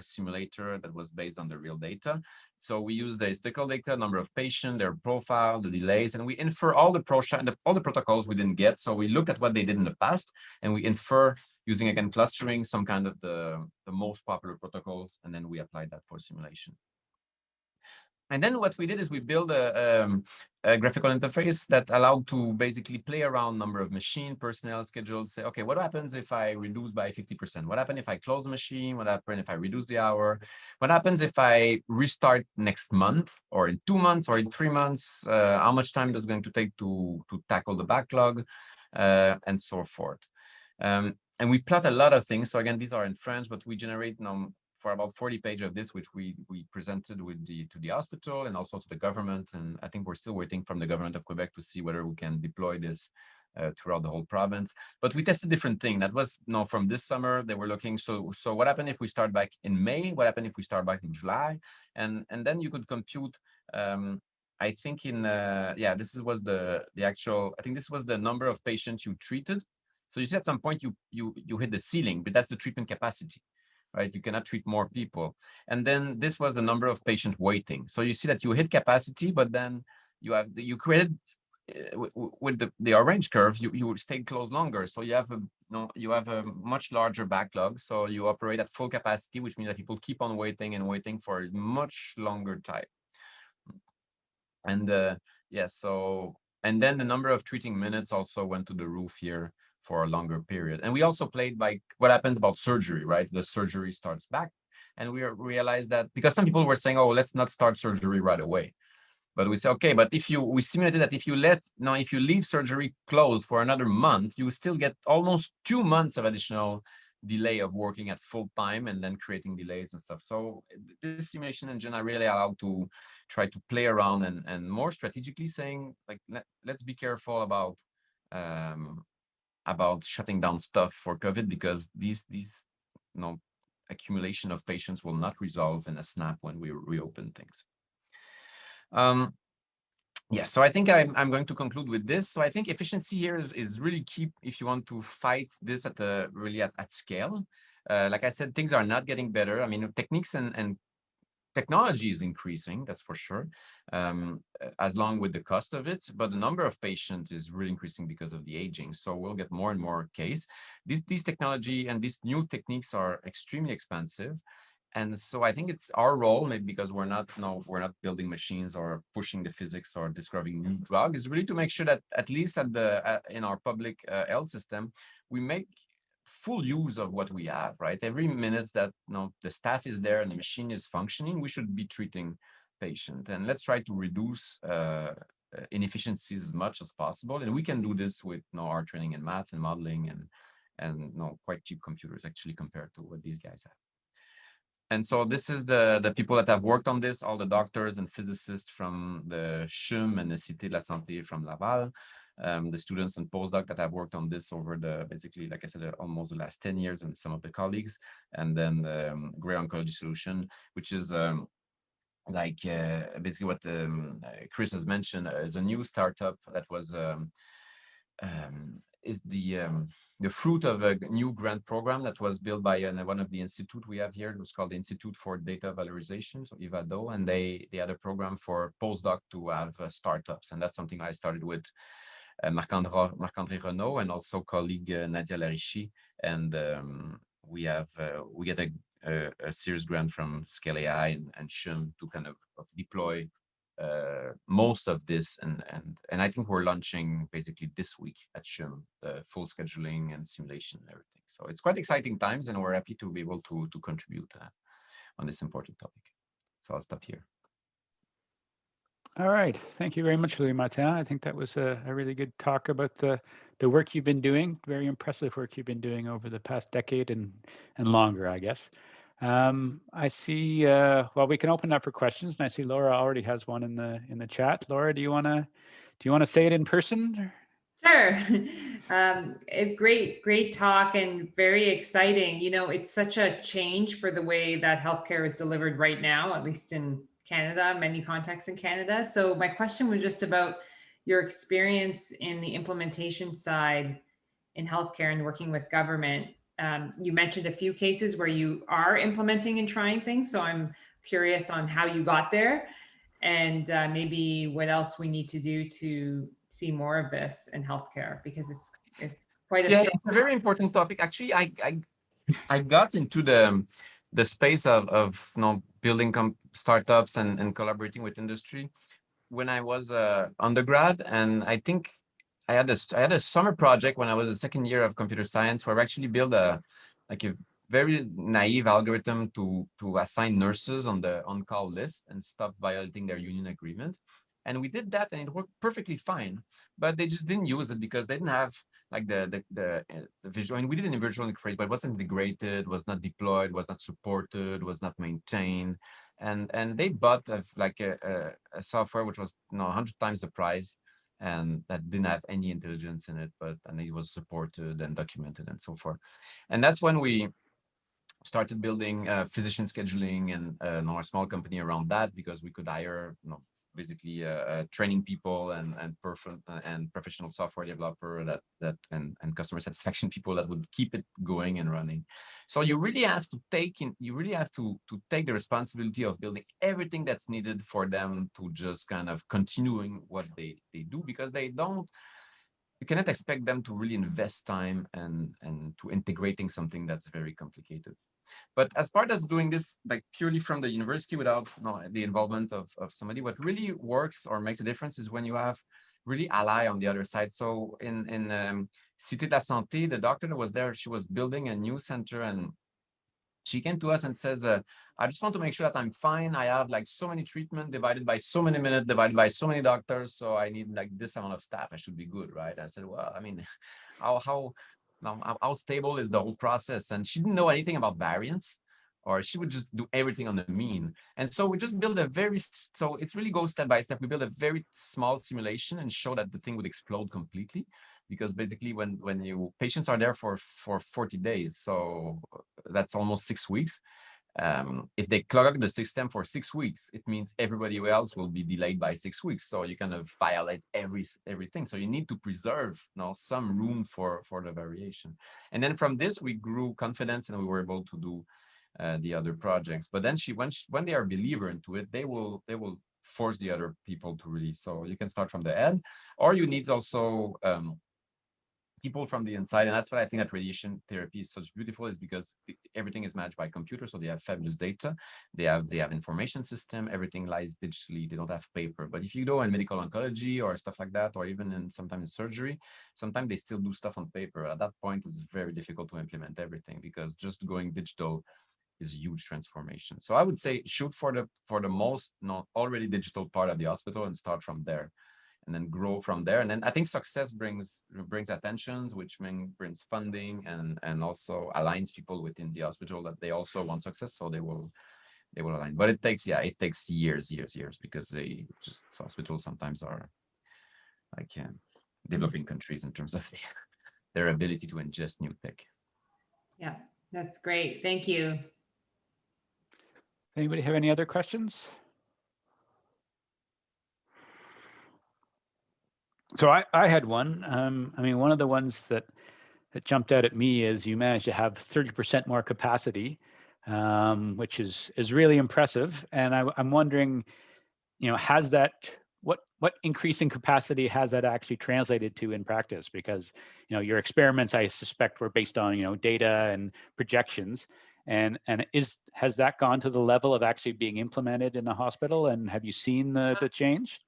simulator that was based on the real data. So we use the historical data, number of patients, their profile, the delays, and we infer all the protocols we didn't get. So we looked at what they did in the past, and we infer using, again, clustering, some kind of the most popular protocols, and then we apply that for simulation. And then what we did is we built a graphical interface that allowed to basically play around number of machine, personnel, schedules, say, okay, what happens if I reduce by 50%? What happens if I close the machine? What happens if I reduce the hour? What happens if I restart next month or in 2 months or in 3 months? How much time is it going to take to tackle the backlog and so forth? And we plot a lot of things. So again, these are in French, but we generate for about 40 pages of this, which we presented to the hospital and also to the government. And I think we're still waiting from the government of Quebec to see whether we can deploy this throughout the whole province. But we tested different things. That was from this summer. They were looking. So what happened if we start back in May? What happened if we start back in July? And then you could compute. I think this was the actual. I think this was the number of patients you treated. So you see at some point you hit the ceiling, but that's the treatment capacity. Right? You cannot treat more people. And then this was the number of patients waiting. So you see that you hit capacity, but then you created with the orange curve, you stay closed longer. So you have a much larger backlog. So you operate at full capacity, which means that people keep on waiting and waiting for a much longer time. And and then the number of treating minutes also went to the roof here for a longer period. And we also played by what happens about surgery, right? The surgery starts back. And we realized that because some people were saying, oh, let's not start surgery right away. But we say, okay, but we simulated that if you leave surgery closed for another month, you still get almost 2 months of additional delay of working at full time and then creating delays and stuff. So this simulation engine I really allowed to try to play around and more strategically saying, like, let's be careful about shutting down stuff for COVID, because these accumulation of patients will not resolve in a snap when we reopen things. So I think I'm going to conclude with this. So I think efficiency here is really key if you want to fight this at scale. Like I said, things are not getting better. I mean, techniques and technology is increasing, that's for sure, as long with the cost of it, but the number of patients is really increasing because of the aging. So we'll get more and more case. These technology and these new techniques are extremely expensive. And so I think it's our role, maybe because we're not building machines or pushing the physics or discovering new drugs, is really to make sure that at least in our public health system, we make full use of what we have, right? Every minute that the staff is there and the machine is functioning, we should be treating patient. And let's try to reduce inefficiencies as much as possible. And we can do this with our training in math and modeling and quite cheap computers actually compared to what these guys have. And so this is the people that have worked on this, all the doctors and physicists from the CHUM and the Cité de la Santé from Laval, the students and postdocs that have worked on this over basically, like I said, almost the last 10 years, and some of the colleagues, and then the Gray Oncology Solution, which is basically what Chris has mentioned, is a new startup that was is the fruit of a new grant program that was built by one of the institute we have here. It was called the Institute for Data Valorization, so IVADO, and they had a program for postdoc to have startups, and that's something I started with Marc-André Renaud and also colleague Nadia Larichi, and we get a serious grant from Scale AI and CHUM to kind of deploy most of this, and I think we're launching basically this week at CHUM the full scheduling and simulation and everything. So it's quite exciting times, and we're happy to be able to contribute on this important topic. So I'll stop here. All right, thank you very much, Louis Martin. I think that was a really good talk about the work you've been doing. Very impressive work you've been doing over the past decade and longer, I guess. I see, well, we can open up for questions, and I see Laura already has one in the chat. Laura, do you want to say it in person? Sure. A great talk and very exciting. You know, it's such a change for the way that healthcare is delivered right now, at least in Canada, many contexts in Canada. So my question was just about your experience in the implementation side in healthcare and working with government. You mentioned a few cases where you are implementing and trying things. So I'm curious on how you got there and maybe what else we need to do to see more of this in healthcare, because it's quite a Yeah, it's a very important topic. Actually, I got into the space of building startups and collaborating with industry when I was undergrad, and I think I had a summer project when I was a second year of computer science where I actually built a very naive algorithm to assign nurses on the on-call list and stop violating their union agreement. And we did that, and it worked perfectly fine. But they just didn't use it because they didn't have like the visual. And we did it in virtual interface, but it wasn't integrated, was not deployed, was not supported, was not maintained. And they bought a software which was 100 times the price, and that didn't have any intelligence in it, and it was supported and documented and so forth. And that's when we started building physician scheduling and a small company around that, because we could hire basically training people and professional software developer and customer satisfaction people that would keep it going and running. So you really have to take the responsibility of building everything that's needed for them to just kind of continuing what they do, because you cannot expect them to really invest time and to integrating something that's very complicated. But as part of doing this, like purely from the university without the involvement of somebody, what really works or makes a difference is when you have really ally on the other side. So in Cité de la Santé, the doctor that was there, she was building a new center, and she came to us and says, I just want to make sure that I'm fine. I have like so many treatment divided by so many minutes, divided by so many doctors. So I need like this amount of staff. I should be good, right? I said, well, I mean, how stable is the whole process? And she didn't know anything about variance, or she would just do everything on the mean. And so we just build so it's really goes step by step. We build a very small simulation and show that the thing would explode completely. Because basically when patients are there for 40 days, so that's almost 6 weeks. If they clog the system for 6 weeks, it means everybody else will be delayed by 6 weeks. So you kind of violate everything. So you need to preserve some room for the variation. And then from this, we grew confidence, and we were able to do the other projects. But then when they are believer into it, they will force the other people to release. So you can start from the end, or you need also people from the inside. And that's what I think that radiation therapy is such beautiful, is because everything is managed by computer. So they have fabulous data. They have information system. Everything lies digitally. They don't have paper. But if you go in medical oncology or stuff like that, or even sometimes in surgery, sometimes they still do stuff on paper. At that point, it's very difficult to implement everything, because just going digital is a huge transformation. So I would say shoot for the most already digital part of the hospital and start from there, and then grow from there. And then I think success brings attention, which brings funding, and also aligns people within the hospital that they also want success, so they will align. But it takes years, because hospitals sometimes are like developing countries in terms of their ability to ingest new tech. Yeah, that's great. Thank you. Anybody have any other questions? So I had one. I mean, one of the ones that jumped out at me is you managed to have 30% more capacity, which is really impressive. And I'm wondering, has that what increase in capacity has that actually translated to in practice? Because your experiments, I suspect, were based on data and projections. And has that gone to the level of actually being implemented in the hospital? And have you seen the change?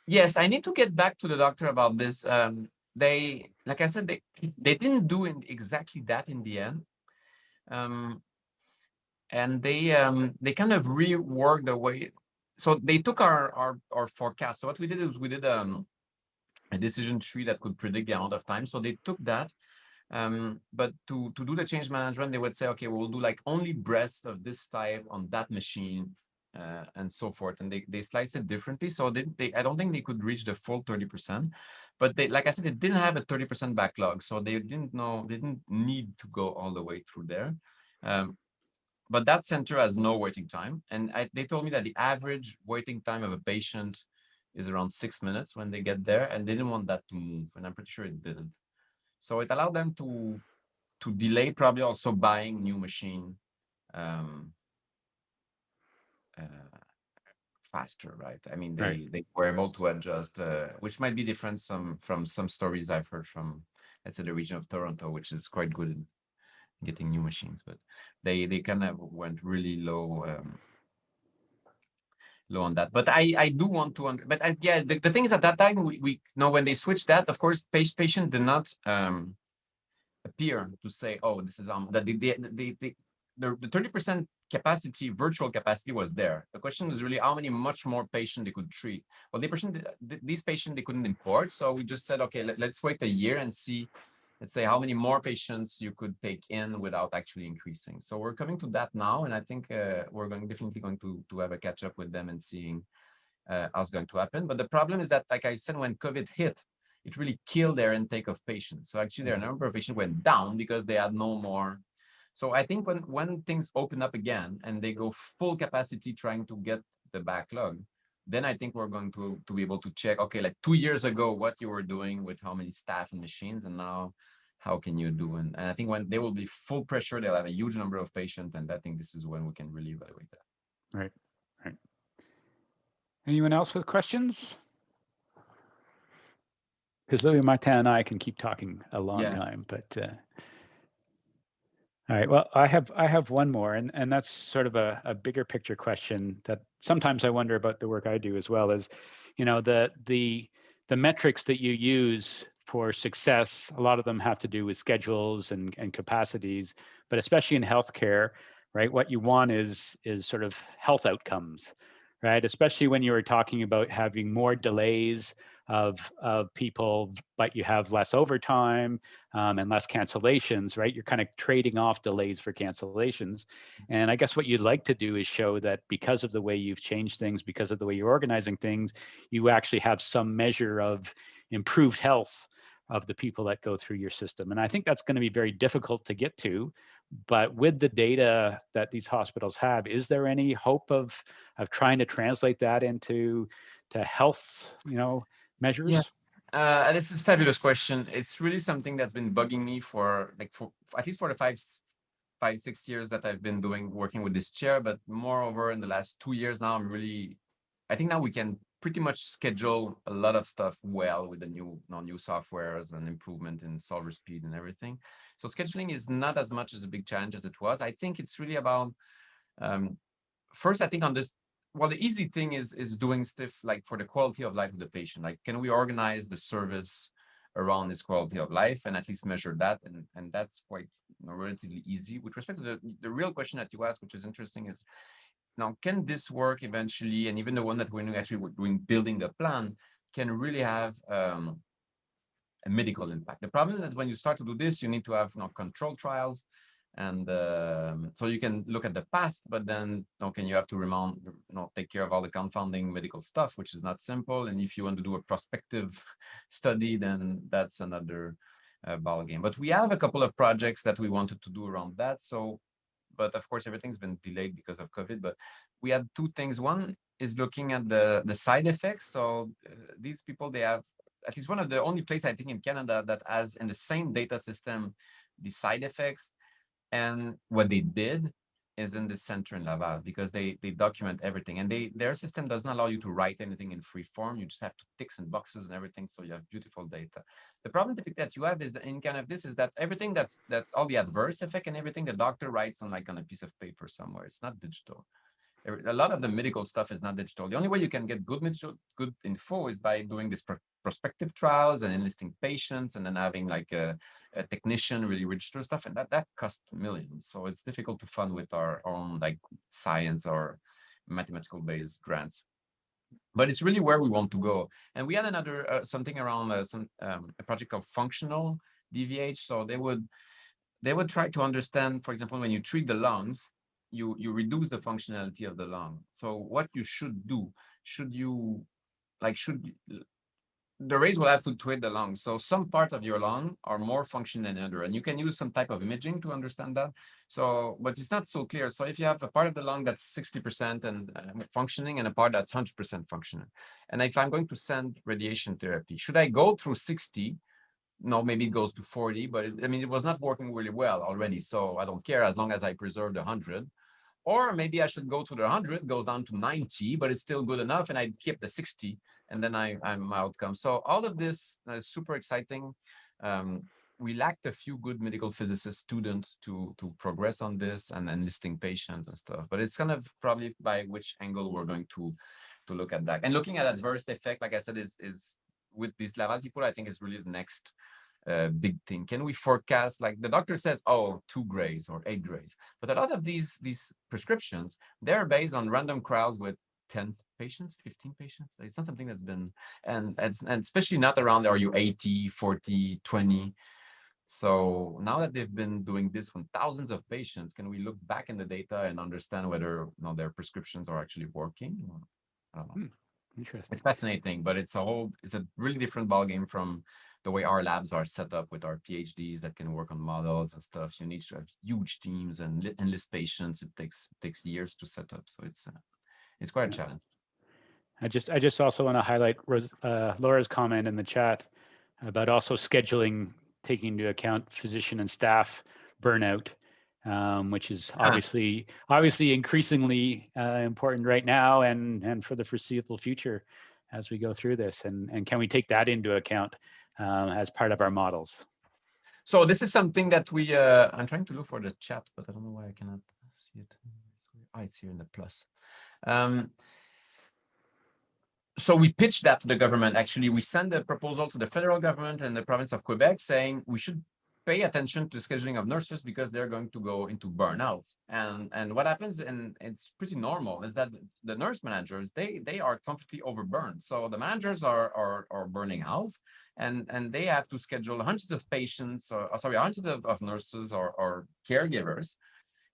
Yes, I need to get back to the doctor about this. They, like I said, they didn't do exactly that in the end, and they kind of reworked the way. So they took our forecast. So what we did is we did a decision tree that could predict the amount of time. So they took that, but to do the change management, they would say, okay, we'll do like only breast of this type on that machine and so forth. And they slice it differently. So I don't think they could reach the full 30%. But they, like I said, they didn't have a 30% backlog. So they didn't need to go all the way through there. But that center has no waiting time. And they told me that the average waiting time of a patient is around 6 minutes when they get there, and they didn't want that to move. And I'm pretty sure it didn't. So it allowed them to delay probably also buying new machine faster, right? I mean, they were able to adjust, which might be different from some stories I've heard from, let's say, the region of Toronto, which is quite good in getting new machines, but they kind of went really low on that. But I do want to, but yeah, the thing is, at that time we know when they switched that, of course, patient did not appear to say, oh, this is that the 30% capacity, virtual capacity, was there. The question is really how many much more patients they could treat. Well, these patients they couldn't import, so we just said, okay, let's wait a year and see, let's say, how many more patients you could take in without actually increasing. So we're coming to that now, and I think we're definitely going to have a catch up with them and seeing how's going to happen. But the problem is that, like I said, when COVID hit, it really killed their intake of patients. So actually, their number of patients went down because they had no more. So I think when things open up again and they go full capacity trying to get the backlog, then I think we're going to be able to check, okay, like 2 years ago, what you were doing with how many staff and machines, and now how can you do? And I think when they will be full pressure, they'll have a huge number of patients, and I think this is when we can really evaluate that. Right. Anyone else with questions? Because Louis Martin and I can keep talking a long time, but all right. Well, I have one more, and that's sort of a bigger picture question that sometimes I wonder about the work I do as well. Is, the metrics that you use for success, a lot of them have to do with schedules and capacities, but especially in healthcare, right? What you want is sort of health outcomes, right? Especially when you were talking about having more delays of people, but you have less overtime and less cancellations, right? You're kind of trading off delays for cancellations. And I guess what you'd like to do is show that because of the way you've changed things, because of the way you're organizing things, you actually have some measure of improved health of the people that go through your system. And I think that's going to be very difficult to get to. But with the data that these hospitals have, is there any hope of trying to translate that into health, measures? Yeah, this is a fabulous question. It's really something that's been bugging me for at least for the 5-6 years that I've been working with this chair. But moreover, in the last 2 years now, I think now we can pretty much schedule a lot of stuff well with the new softwares and improvement in solver speed and everything. So scheduling is not as much as a big challenge as it was. I think it's really about first, I think on this, well, the easy thing is doing stuff like for the quality of life of the patient. Like, can we organize the service around this quality of life and at least measure that? And that's quite relatively easy. With respect to the real question that you asked, which is interesting, is now, can this work eventually? And even the one that we're doing, building the plan, can really have a medical impact. The problem is that when you start to do this, you need to have control trials. And so you can look at the past, but then you have to take care of all the confounding medical stuff, which is not simple. And if you want to do a prospective study, then that's another ball game. But we have a couple of projects that we wanted to do around that. So, but of course, everything's been delayed because of COVID. But we had two things. One is looking at the side effects. So these people, they have at least one of the only place I think in Canada that has in the same data system the side effects. And what they did is in the center in Laval, because they document everything, and their system doesn't allow you to write anything in free form. You just have to ticks and boxes and everything, so you have beautiful data. The problem that you have is that in kind of this is that everything that's all the adverse effect and everything the doctor writes on a piece of paper somewhere. It's not digital. A lot of the medical stuff is not digital. The only way you can get good info is by doing this prospective trials and enlisting patients, and then having like a technician really register stuff, and that costs millions. So it's difficult to fund with our own like science or mathematical based grants. But it's really where we want to go. And we had another something around a project called functional DVH. So they would try to understand, for example, when you treat the lungs, you reduce the functionality of the lung. So what you should do, the rays will have to tweak the lung. So some part of your lung are more functional than other, and you can use some type of imaging to understand that. So, but it's not so clear. So if you have a part of the lung that's 60% and functioning, and a part that's 100% functioning, and if I'm going to send radiation therapy, should I go through 60? No, maybe it goes to 40, but it was not working really well already. So I don't care as long as I preserve the 100. Or maybe I should go to the 100, goes down to 90, but it's still good enough, and I keep the 60, and then I'm outcome. So all of this is super exciting. We lacked a few good medical physicist students to progress on this and enlisting patients and stuff. But it's kind of probably by which angle we're going to look at that. And looking at adverse effect, like I said, is with these Laval people, I think is really the next big thing. Can we forecast, like the doctor says, oh, 2 grays or 8 grays, but a lot of these prescriptions, they're based on random crowds with 10 patients, 15 patients. It's not something that's been, and especially not around, are you 80, 40, 20? So now that they've been doing this from thousands of patients, can we look back in the data and understand whether their prescriptions are actually working? I don't know. Interesting. It's fascinating, but it's a really different ballgame from the way our labs are set up with our PhDs that can work on models and stuff. You need to have huge teams and enlist patients. It takes years to set up. So it's quite a challenge. I just also want to highlight Laura's comment in the chat about also scheduling, taking into account physician and staff burnout, which is obviously increasingly important right now and for the foreseeable future as we go through this. And can we take that into account as part of our models? So this is something that we, I'm trying to look for the chat, but I don't know why I cannot see it. Oh, it's here in the plus. So we pitched that to the government. Actually, we sent a proposal to the federal government and the province of Quebec saying we should pay attention to the scheduling of nurses because they're going to go into burnouts. And what happens, and it's pretty normal, is that the nurse managers, they are completely overburned. So the managers are burning out, and they have to schedule hundreds of patients, hundreds of nurses or caregivers.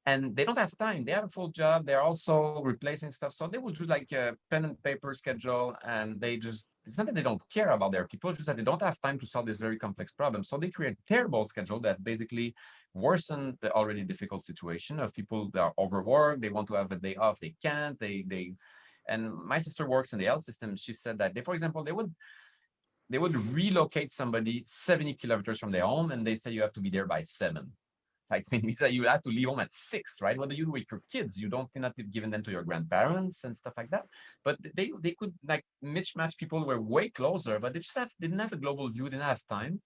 And they don't have time. They have a full job. They're also replacing stuff. So they will do like a pen and paper schedule, and it's not that they don't care about their people, it's just that they don't have time to solve this very complex problem. So they create a terrible schedule that basically worsen the already difficult situation of people that are overworked. They want to have a day off. They can't. And my sister works in the health system. She said that for example, they would relocate somebody 70 kilometers from their home, and they say you have to be there by 7. Like means that you have to leave home at 6, right? What do you do with your kids? You're not giving them to your grandparents and stuff like that. But they could like mismatch people who were way closer, but they just didn't have a global view, didn't have time.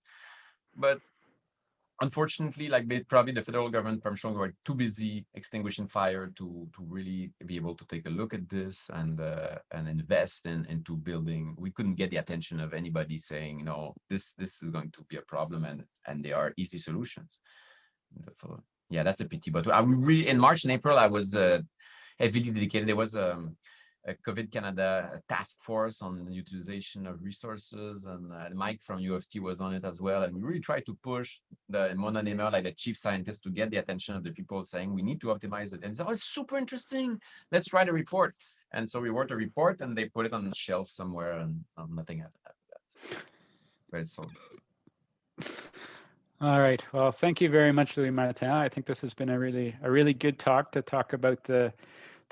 But unfortunately, like probably the federal government, I'm sure, were too busy extinguishing fire to really be able to take a look at this and invest into building. We couldn't get the attention of anybody saying, this is going to be a problem, and there are easy solutions. So yeah, that's a pity. But in March and April, I was heavily dedicated. There was a COVID Canada task force on the utilization of resources, and Mike from U of T was on it as well. And we really tried to push the Mona Nemer, like the chief scientist, to get the attention of the people saying we need to optimize it. And so it's super interesting. Let's write a report. And so we wrote a report, and they put it on the shelf somewhere, and nothing happened after that. Very solid. All right. Well, thank you very much, Louis Martin. I think this has been a really good talk to talk about the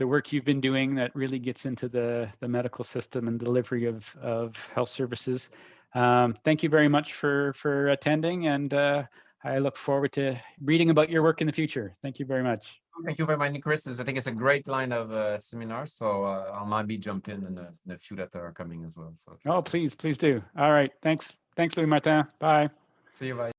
work you've been doing that really gets into the medical system and delivery of health services. Thank you very much for attending, and I look forward to reading about your work in the future. Thank you very much. Thank you very much, Chris. I think it's a great line of seminars, so I'll maybe jump in a few that are coming as well. So please do. All right. Thanks, Louis Martin. Bye. See you. Bye.